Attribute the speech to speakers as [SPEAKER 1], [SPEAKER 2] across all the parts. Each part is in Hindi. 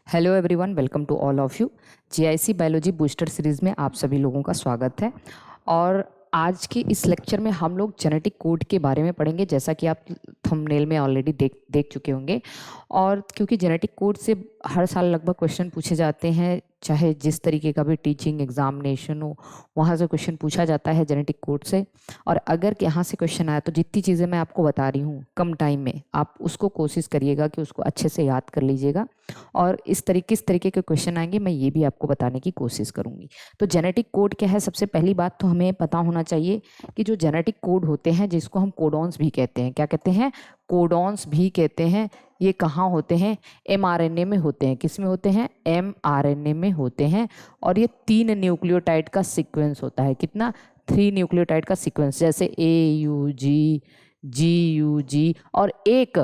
[SPEAKER 1] Hello everyone, welcome to all of you. GIC biology booster series में आप सभी लोगों का स्वागत है। और आज के इस लेक्चर में हम लोग जेनेटिक कोड के बारे में पढ़ेंगे, जैसा कि आप थंबनेल में ऑलरेडी देख चुके होंगे। और क्योंकि जेनेटिक कोड से हर साल लगभग क्वेश्चन पूछे जाते हैं, चाहे जिस तरीके का भी टीचिंग एग्जामिनेशन हो, वहाँ से क्वेश्चन पूछा जाता है जेनेटिक कोड से। और अगर यहाँ से क्वेश्चन आया तो जितनी चीज़ें मैं आपको बता रही हूँ कम टाइम में, आप उसको कोशिश करिएगा कि उसको अच्छे से याद कर लीजिएगा। और किस तरीके के क्वेश्चन आएंगे मैं ये भी आपको बताने की कोशिश करूँगी। तो जेनेटिक कोड क्या है, सबसे पहली बात तो हमें पता होना चाहिए कि जो जेनेटिक कोड होते हैं, जिसको हम कोडॉन्स भी कहते हैं, क्या कहते हैं? कोडॉन्स भी कहते हैं। ये कहाँ होते हैं? एमआरएनए में होते हैं। किस में होते हैं? एमआरएनए में होते हैं। और ये 3 न्यूक्लियोटाइड का सीक्वेंस होता है। कितना? 3 न्यूक्लियोटाइड का सीक्वेंस, जैसे AUG, GUG। और एक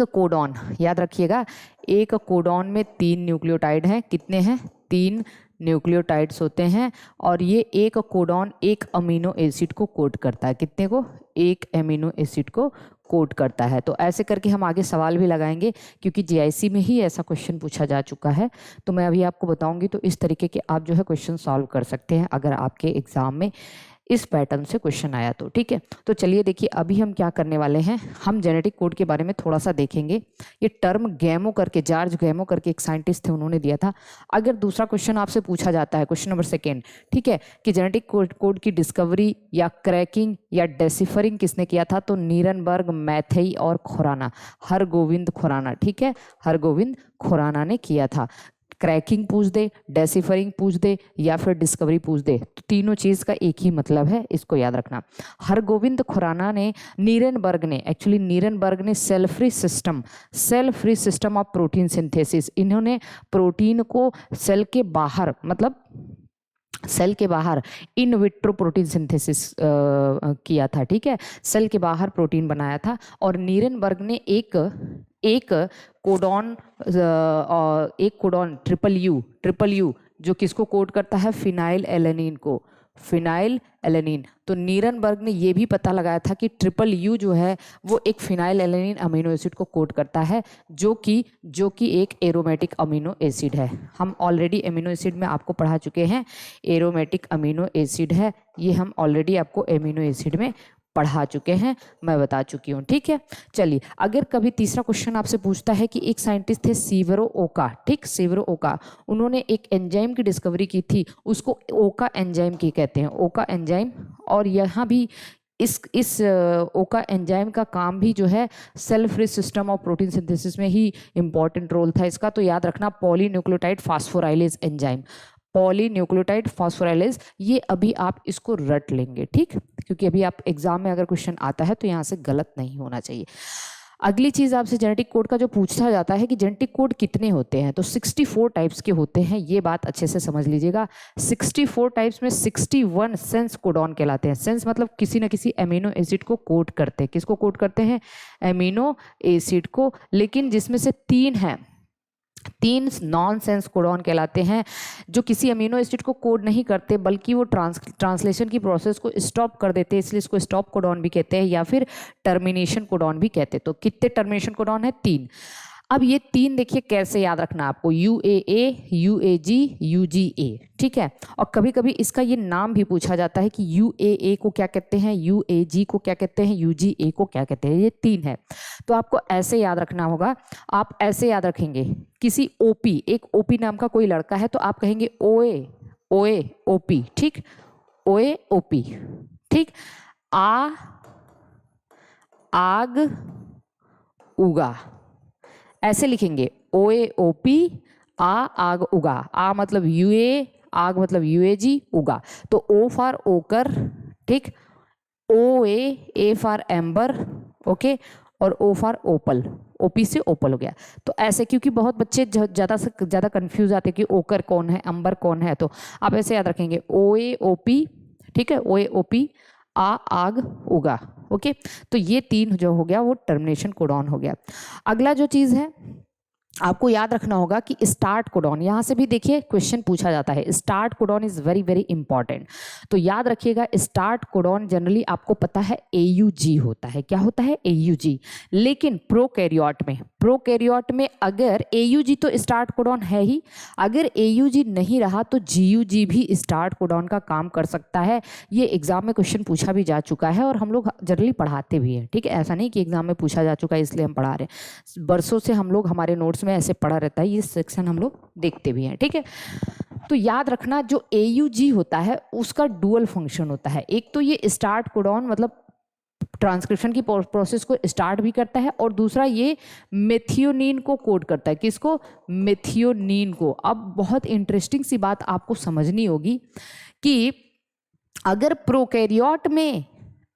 [SPEAKER 1] कोडॉन, याद रखिएगा, एक कोडॉन में 3 न्यूक्लियोटाइड हैं। कितने हैं? 3 न्यूक्लियोटाइड्स होते हैं। और ये एक कोडॉन एक अमीनो एसिड को कोड करता है। कितने को? एक अमीनो एसिड को कोड करता है। तो ऐसे करके हम आगे सवाल भी लगाएंगे, क्योंकि जीआईसी में ही ऐसा क्वेश्चन पूछा जा चुका है। तो मैं अभी आपको बताऊंगी, तो इस तरीके के आप जो है क्वेश्चन सॉल्व कर सकते हैं अगर आपके एग्जाम में इस पैटर्न से क्वेश्चन आया तो। ठीक है, तो चलिए देखिए अभी हम क्या करने वाले हैं। हम जेनेटिक कोड के बारे में थोड़ा सा देखेंगे। ये टर्म गैमो करके, जॉर्ज गैमो करके एक साइंटिस्ट थे, उन्होंने दिया था। अगर दूसरा क्वेश्चन आपसे पूछा जाता है, क्वेश्चन नंबर 2, ठीक है, कि जेनेटिक कोड की डिस्कवरी या क्रैकिंग या डेसिफरिंग किसने किया था, तो नीरनबर्ग, मैथेई और खुराना, हरगोविंद खुराना। ठीक है, हरगोविंद खुराना ने किया था। क्रैकिंग पूछ दे, डेसिफरिंग पूछ दे या फिर डिस्कवरी पूछ दे, तो तीनों चीज का एक ही मतलब है, इसको याद रखना। हरगोविंद खुराना ने, नीरनबर्ग ने cell free system of protein synthesis, इन्होंने प्रोटीन को सेल के बाहर, मतलब सेल के बाहर इन विट्रो प्रोटीन सिंथेसिस किया था। ठीक है, सेल के बाहर प्रोटीन बनाया था। और नीरनबर्ग ने एक कोडॉन ट्रिपल यू जो किसको कोड करता है? फिनाइल एलेनिन को, फिनाइल एलेनिन। तो नीरनबर्ग ने ये भी पता लगाया था कि ट्रिपल यू जो है वो एक फिनाइल एलेनिन अमीनो एसिड को कोड करता है, जो कि एक एरोमेटिक अमीनो एसिड है। हम ऑलरेडी अमीनो एसिड में आपको पढ़ा चुके हैं, एरोमेटिक अमीनो एसिड है ये, हम ऑलरेडी आपको अमीनो एसिड में पढ़ा चुके हैं, मैं बता चुकी हूँ। ठीक है, चलिए अगर कभी तीसरा क्वेश्चन आपसे पूछता है कि एक साइंटिस्ट थे सीवरो ओका, ठीक, सीवरो ओका, उन्होंने एक एंजाइम की डिस्कवरी की थी, उसको ओका एंजाइम की कहते हैं, ओका एंजाइम। और यहाँ भी इस ओका एंजाइम का काम भी जो है cell free system of protein synthesis में ही इंपॉर्टेंट रोल था इसका। तो याद रखना, polynucleotide phosphorylase enzyme, polynucleotide phosphorylase, ये अभी आप इसको रट लेंगे, ठीक, क्योंकि अभी आप एग्जाम में अगर क्वेश्चन आता है तो यहाँ से गलत नहीं होना चाहिए। अगली चीज आपसे जेनेटिक कोड का जो पूछा जाता है कि जेनेटिक कोड कितने होते हैं, तो 64 टाइप्स के होते हैं। ये बात अच्छे से समझ लीजिएगा। 64 टाइप्स में 61 सेंस कोडॉन कहलाते हैं। सेंस मतलब किसी न किसी अमीनो एसिड को कोड करते हैं। किसको कोड करते हैं? अमीनो एसिड को। लेकिन जिसमें से 3 नॉन सेंस कोडॉन कहलाते हैं, जो किसी अमीनो एसिड को कोड नहीं करते बल्कि वो ट्रांसलेशन की प्रोसेस को स्टॉप कर देते हैं, इसलिए इसको स्टॉप कोडॉन भी कहते हैं या फिर टर्मिनेशन कोडॉन भी कहते हैं। तो कितने टर्मिनेशन कोडॉन है? 3। अब ये 3 देखिए कैसे याद रखना आपको, UAA, UAG, UGA, ठीक है। और कभी कभी इसका ये नाम भी पूछा जाता है कि UAA को क्या कहते हैं, UAG को क्या कहते हैं, UGA को क्या कहते हैं। ये 3 है, तो आपको ऐसे याद रखना होगा। आप ऐसे याद रखेंगे, किसी OP, एक OP नाम का कोई लड़का है तो आप कहेंगे OA OP, ठीक, OA OP, ठीक। आग उगा, ऐसे लिखेंगे, OAOP, आग उगा। आ मतलब UA, आग मतलब UAG, उगा। तो O फॉर ओकर, ठीक, A फॉर एम्बर, ओके, और O फॉर ओपल, OP से ओपल हो गया। तो ऐसे, क्योंकि बहुत बच्चे ज़्यादा से ज़्यादा कंफ्यूज आते हैं कि ओकर कौन है, अंबर कौन है, तो आप ऐसे याद रखेंगे OAOP, ठीक है, OAOP, आग उगा, ओके। तो ये 3 जो हो गया वो टर्मिनेशन कोडॉन हो गया। अगला जो चीज़ है आपको याद रखना होगा कि स्टार्ट कोडॉन, यहाँ से भी देखिए क्वेश्चन पूछा जाता है। Start codon is very very important, तो याद रखिएगा स्टार्ट कोडॉन जनरली आपको पता है AUG होता है। क्या होता है? AUG। लेकिन प्रोकैरियोट प्रोकैरियोट में अगर AUG तो स्टार्ट कोडॉन है ही, अगर AUG नहीं रहा तो GUG भी स्टार्ट कोडॉन का काम कर सकता है। ये एग्जाम में क्वेश्चन पूछा भी जा चुका है और हम लोग जनरली पढ़ाते भी हैं, ठीक है। ऐसा नहीं कि एग्जाम में पूछा जा चुका है इसलिए हम पढ़ा रहे हैं, बरसों से हम लोग हमारे नोट्स में ऐसे पढ़ा रहता है, ये सेक्शन हम लोग देखते भी हैं, ठीक है। तो याद रखना जो AUG होता है उसका डुअल फंक्शन होता है। एक तो ये स्टार्ट कोडॉन मतलब ट्रांसक्रिप्शन की प्रोसेस को स्टार्ट भी करता है, और दूसरा ये मेथियोनिन को कोड करता है। किसको? मेथियोनिन को। अब बहुत इंटरेस्टिंग सी बात आपको समझनी होगी कि अगर प्रोकैरियोट में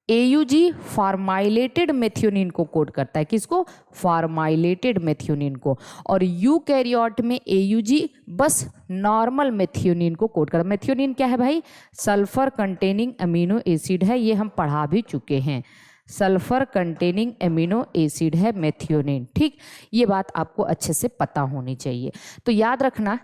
[SPEAKER 1] AUG फार्माइलेटेड मेथियोनिन को कोड करता है, किसको? फार्माइलेटेड मेथियोनिन को, और यूकैरियोट में AUG बस नॉर्मल मेथियोनिन को कोड करता है। मेथियोनिन क्या है भाई? सल्फर कंटेनिंग अमीनो एसिड है, ये हम पढ़ा भी चुके हैं। सल्फर कंटेनिंग एमिनो एसिड है मेथियोनिन, ठीक। ये बात आपको अच्छे से पता होनी चाहिए। तो याद रखना,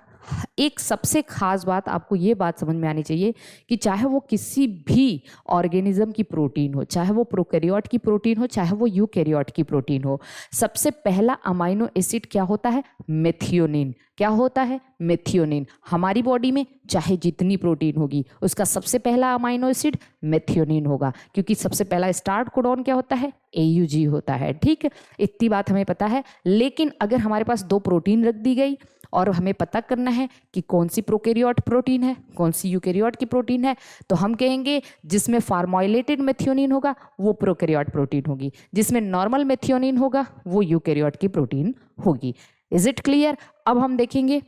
[SPEAKER 1] एक सबसे खास बात आपको ये बात समझ में आनी चाहिए कि चाहे वो किसी भी ऑर्गेनिज्म की प्रोटीन हो, चाहे वो प्रोकैरियोट की प्रोटीन हो, चाहे वो यूकैरियोट की प्रोटीन हो, सबसे पहला अमाइनो एसिड क्या होता है? मेथियोनिन। क्या होता है? मेथियोनिन। हमारी बॉडी में चाहे जितनी प्रोटीन होगी उसका सबसे पहला अमाइनो एसिड मेथियोनिन होगा, क्योंकि सबसे पहला स्टार्ट कोडॉन क्या होता है? AUG होता है, ठीक। इतनी बात हमें पता है। लेकिन अगर हमारे पास दो प्रोटीन रख दी गई और हमें पता करना है कि कौन सी प्रोकैरियोट प्रोटीन है, कौन सी यूकैरियोट की प्रोटीन है, तो हम कहेंगे जिसमें फार्माइलेटेड मेथियोनिन होगा वो प्रोकैरियोट प्रोटीन होगी, जिसमें नॉर्मल मेथियोनिन होगा वो यूकैरियोट की प्रोटीन होगी। Is it clear? अब हम देखेंगे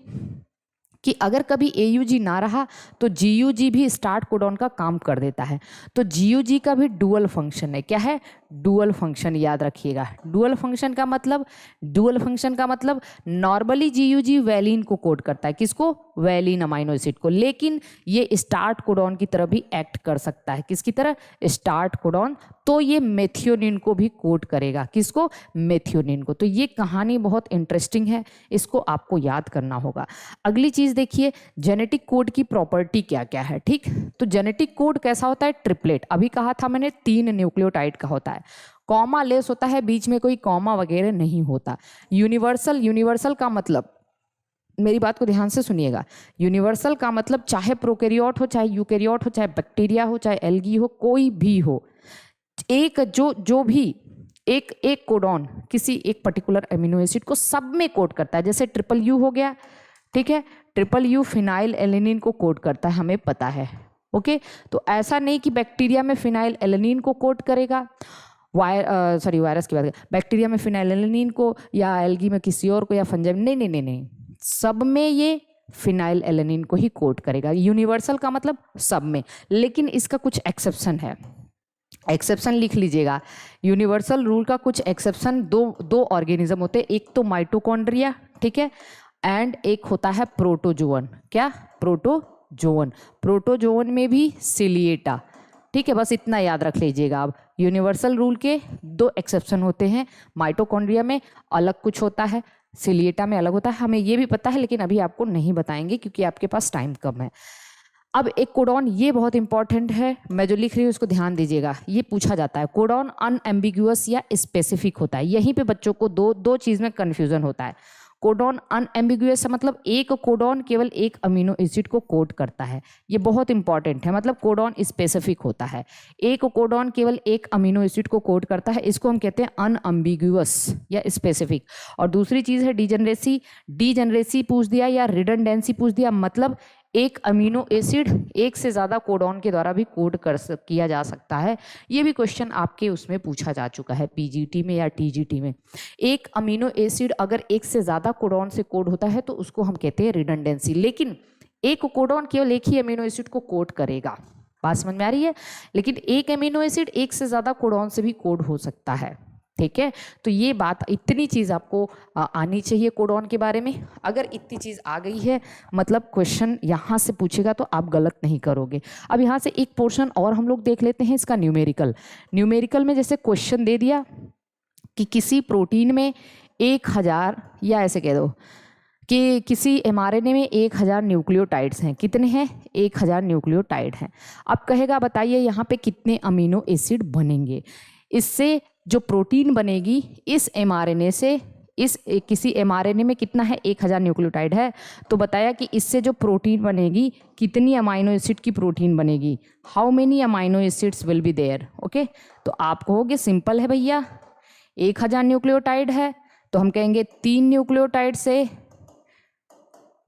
[SPEAKER 1] कि अगर कभी AUG ना रहा तो GUG भी स्टार्ट कोडॉन का काम कर देता है। तो GUG का भी डुअल फंक्शन है। क्या है? डुअल फंक्शन, याद रखिएगा। डुअल फंक्शन का मतलब नॉर्मली GUG वैलिन को कोड करता है। किसको? वैलिन अमाइनो एसिड को। लेकिन ये स्टार्ट कोडॉन की तरह भी एक्ट कर सकता है। किसकी तरह? Start codon. तो ये मेथियोनिन को भी कोड करेगा। किसको? मेथियोनिन को। तो ये कहानी बहुत इंटरेस्टिंग है, इसको आपको याद करना होगा। अगली चीज देखिए, जेनेटिक कोड की प्रॉपर्टी क्या क्या है, ठीक। तो जेनेटिक कोड कैसा होता है? ट्रिपलेट। अभी कहा था मैंने 3 न्यूक्लियोटाइड का होता है, कॉमा लेस होता है, बीच में कोई कॉमा वगैरह नहीं होता। यूनिवर्सल का मतलब, मेरी बात को ध्यान से सुनिएगा, यूनिवर्सल का मतलब चाहे प्रोकैरियोट हो, चाहे यूकैरियोट हो, चाहे बैक्टीरिया हो, चाहे एल्गी हो, कोई भी हो, एक जो भी एक कोडॉन किसी एक पर्टिकुलर एमिनो एसिड को सब में कोड करता है। जैसे ट्रिपल U हो गया, ठीक है, ट्रिपल U फिनाइल एलेनिन को कोड करता है, हमें पता है, ओके। तो ऐसा नहीं कि बैक्टीरिया में फिनाइल एलेनिन को कोड करेगा, वायरस की बात करें, बैक्टीरिया में फिनाइल एलेनिन को, या एल्गी में किसी और को, या फंजाई में, नहीं, सब में ये फिनाइल एलेनिन को ही कोड करेगा। यूनिवर्सल का मतलब सब में, लेकिन इसका कुछ एक्सेप्शन है, एक्सेप्शन लिख लीजिएगा। यूनिवर्सल रूल का कुछ एक्सेप्शन, दो ऑर्गेनिज्म होते हैं, एक तो माइटोकॉन्ड्रिया, ठीक है, एंड एक होता है प्रोटोजोअन। क्या? प्रोटोजोअन में भी सिलिएटा, ठीक है। बस इतना याद रख लीजिएगा। अब यूनिवर्सल रूल के 2 एक्सेप्शन होते हैं, माइटोकॉन्ड्रिया में अलग कुछ होता है, सिलिएटा में अलग होता है। हमें ये भी पता है लेकिन अभी आपको नहीं बताएंगे क्योंकि आपके पास टाइम कम है। अब एक कोडॉन, ये बहुत इंपॉर्टेंट है, मैं जो लिख रही हूँ उसको ध्यान दीजिएगा। ये पूछा जाता है, कोडॉन अनएम्बिगुअस या स्पेसिफिक होता है। यहीं पे बच्चों को दो चीज में कंफ्यूजन होता है। कोडॉन अनएम्बिगुअस मतलब एक कोडॉन केवल एक अमीनो एसिड को कोड करता है, ये बहुत इंपॉर्टेंट है। मतलब कोडॉन स्पेसिफिक होता है, एक कोडॉन केवल एक अमीनो एसिड को कोड करता है, इसको हम कहते हैं अनएम्बिगुअस या स्पेसिफिक। और दूसरी चीज है डीजेनरेसी पूछ दिया या रिडंडेंसी पूछ दिया, मतलब एक अमीनो एसिड एक से ज़्यादा कोडॉन के द्वारा भी कोड किया जा सकता है। ये भी क्वेश्चन आपके उसमें पूछा जा चुका है, PGT में या TGT में। एक अमीनो एसिड अगर एक से ज़्यादा कोडॉन से कोड होता है तो उसको हम कहते हैं रिडंडेंसी। लेकिन एक कोडॉन केवल एक ही अमीनो एसिड को कोड करेगा, बात समझ में आ रही है। लेकिन एक अमीनो एसिड एक से ज़्यादा कोडॉन से भी कोड हो सकता है, ठीक है। तो ये बात, इतनी चीज़ आपको आनी चाहिए कोडॉन के बारे में। अगर इतनी चीज़ आ गई है मतलब क्वेश्चन यहाँ से पूछेगा तो आप गलत नहीं करोगे। अब यहाँ से एक पोर्शन और हम लोग देख लेते हैं इसका, न्यूमेरिकल में जैसे क्वेश्चन दे दिया कि किसी प्रोटीन में 1000, या ऐसे कह दो कि किसी mRNA में 1000 न्यूक्लियोटाइड्स हैं। कितने हैं? 1000 न्यूक्लियोटाइड हैं। अब कहेगा बताइए यहाँ पे कितने अमीनो एसिड बनेंगे। इससे जो प्रोटीन बनेगी इस mRNA से किसी mRNA में कितना है, 1000 न्यूक्लियोटाइड है। तो बताया कि इससे जो प्रोटीन बनेगी, कितनी अमाइनो एसिड की प्रोटीन बनेगी, how many amino acids will be there. Okay, तो आप कहोगे सिंपल है भैया, 1000 न्यूक्लियोटाइड है तो हम कहेंगे 3 न्यूक्लियोटाइड से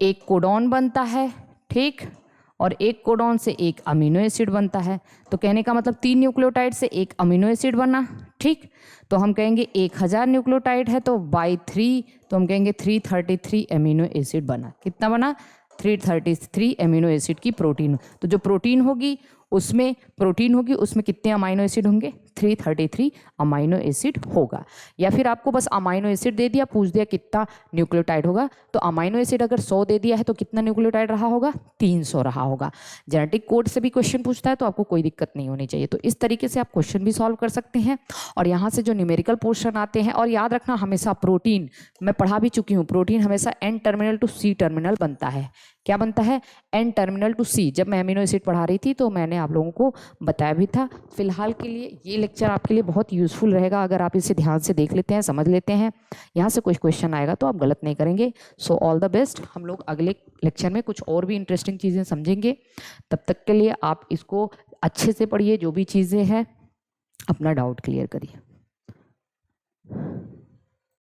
[SPEAKER 1] एक कोडॉन बनता है, ठीक, और एक कोडॉन से एक अमीनो एसिड बनता है। तो कहने का मतलब 3 न्यूक्लियोटाइड से एक अमीनो एसिड बना, ठीक। तो हम कहेंगे 1000 न्यूक्लियोटाइड है तो बाई 3, तो हम कहेंगे 333 अमीनो एसिड बना। कितना बना? 333 अमीनो एसिड की प्रोटीन। तो जो प्रोटीन होगी उसमें कितने अमाइनो एसिड होंगे? 333 अमाइनो एसिड होगा। या फिर आपको बस अमाइनो एसिड दे दिया, पूछ दिया कितना न्यूक्लियोटाइड होगा, तो अमाइनो एसिड अगर 100 दे दिया है तो कितना न्यूक्लियोटाइड रहा होगा? 300 रहा होगा। जेनेटिक कोड से भी क्वेश्चन पूछता है तो आपको कोई दिक्कत नहीं होनी चाहिए। तो इस तरीके से आप क्वेश्चन भी सॉल्व कर सकते हैं। और यहाँ से जो न्यूमेरिकल पोर्शन आते हैं, और याद रखना हमेशा प्रोटीन, मैं पढ़ा भी चुकी हूँ, प्रोटीन हमेशा N terminal to C terminal बनता है। क्या बनता है? N terminal to C। जब मैं अमीनो एसिड पढ़ा रही थी तो मैंने आप लोगों को बताया भी था। फिलहाल के लिए ये लेक्चर आपके लिए बहुत यूजफुल रहेगा अगर आप इसे ध्यान से देख लेते हैं, समझ लेते हैं। यहाँ से कोई क्वेश्चन आएगा तो आप गलत नहीं करेंगे। So all the best. हम लोग अगले लेक्चर में कुछ और भी इंटरेस्टिंग चीज़ें समझेंगे। तब तक के लिए आप इसको अच्छे से पढ़िए, जो भी चीज़ें हैं अपना डाउट क्लियर करिए।